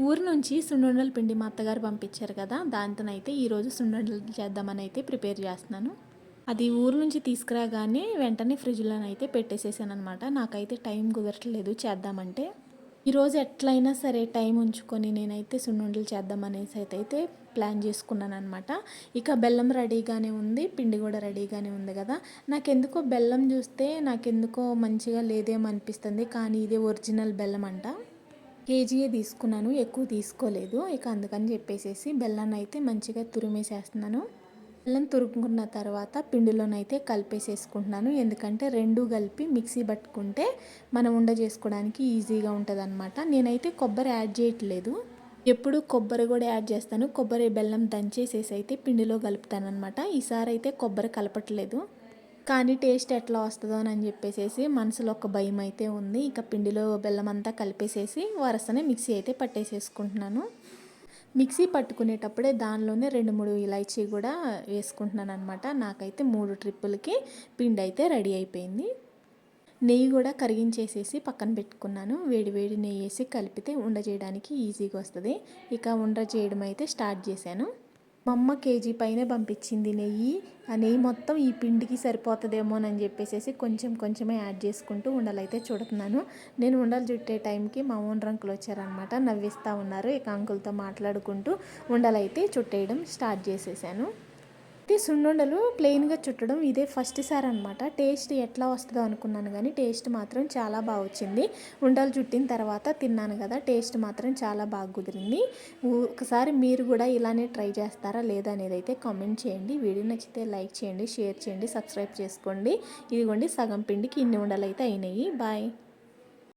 ఊరు నుంచి సున్నుండల పిండి మా అత్తగారు పంపించారు కదా, దాంతోనైతే ఈరోజు సున్నుండలు చేద్దామని అయితే ప్రిపేర్ చేస్తున్నాను. అది ఊరు నుంచి తీసుకురాగానే వెంటనే ఫ్రిడ్జ్లోనైతే పెట్టేసేసాను అనమాట. నాకైతే టైం కుదరట్లేదు చేద్దామంటే. ఈరోజు ఎట్లయినా సరే టైం ఉంచుకొని నేనైతే సున్నుండలు చేద్దామనేసి అయితే ప్లాన్ చేసుకున్నాను అనమాట. ఇక బెల్లం రెడీగానే ఉంది, పిండి కూడా రెడీగానే ఉంది కదా. నాకెందుకో బెల్లం చూస్తే నాకెందుకో మంచిగా లేదేమో అనిపిస్తుంది, కానీ ఇది ఒరిజినల్ బెల్లం అంట. కేజీయే తీసుకున్నాను, ఎక్కువ తీసుకోలేదు. ఇక అందుకని చెప్పేసేసి బెల్లాన్ని అయితే మంచిగా తురిమేసేస్తున్నాను. బెల్లం తురుముకున్న తర్వాత పిండిలోనైతే కలిపేసేసుకుంటున్నాను. ఎందుకంటే రెండు కలిపి మిక్సీ పట్టుకుంటే మనం ఉండ చేసుకోవడానికి ఈజీగా ఉంటుంది అనమాట. నేనైతే కొబ్బరి యాడ్ చేయట్లేదు, ఎప్పుడు కొబ్బరి కూడా యాడ్ చేస్తాను. కొబ్బరి బెల్లం దంచేసేసి అయితే పిండిలో కలుపుతాను అనమాట. ఈసారి అయితే కొబ్బరి కలపట్లేదు, కానీ టేస్ట్ ఎట్లా వస్తుందో అని చెప్పేసి మనసులో ఒక భయం అయితే ఉంది. ఇక పిండిలో బెల్లం అంతా కలిపేసేసి వరసనే మిక్సీ అయితే పట్టేసేసుకుంటున్నాను. మిక్సీ పట్టుకునేటప్పుడే దానిలోనే 2-3 ఇలాచీ కూడా వేసుకుంటున్నాను అనమాట. నాకైతే 3 ట్రిప్పులకి పిండి అయితే రెడీ అయిపోయింది. నెయ్యి కూడా కరిగించేసేసి పక్కన పెట్టుకున్నాను. వేడి వేడి నెయ్యి వేసి కలిపితే ఉండ చేయడానికి ఈజీగా వస్తుంది. ఇక ఉండ చేయడం అయితే స్టార్ట్ చేశాను. మా అమ్మ కేజీ పైనే పంపించింది నెయ్యి. ఆ నెయ్యి మొత్తం ఈ పిండికి సరిపోతుందేమోనని చెప్పేసి కొంచెం కొంచెమే యాడ్ చేసుకుంటూ ఉండలైతే చుడుతున్నాను. నేను ఉండలు చుట్టే టైంకి మా ఓనర్ అంకుల్ వచ్చారనమాట. నవ్విస్తూ ఉన్నారు. ఇక అంకుల్తో మాట్లాడుకుంటూ ఉండలైతే చుట్టేయడం స్టార్ట్ చేసేసాను. అయితే సున్నుండలు ప్లెయిన్గా చుట్టడం ఇదే ఫస్ట్ సారి అనమాట. టేస్ట్ ఎట్లా వస్తుందో అనుకున్నాను, కానీ టేస్ట్ మాత్రం చాలా బాగా వచ్చింది. ఉండలు చుట్టిన తర్వాత తిన్నాను కదా, టేస్ట్ మాత్రం చాలా బాగా కుదిరింది. ఒకసారి మీరు కూడా ఇలానే ట్రై చేస్తారా లేదా అనేది అయితే కామెంట్ చేయండి. వీడియో నచ్చితే లైక్ చేయండి, షేర్ చేయండి, సబ్స్క్రైబ్ చేసుకోండి. ఇదిగోండి సగం పిండికి ఇన్ని ఉండలు అయితే అయినాయి. బాయ్.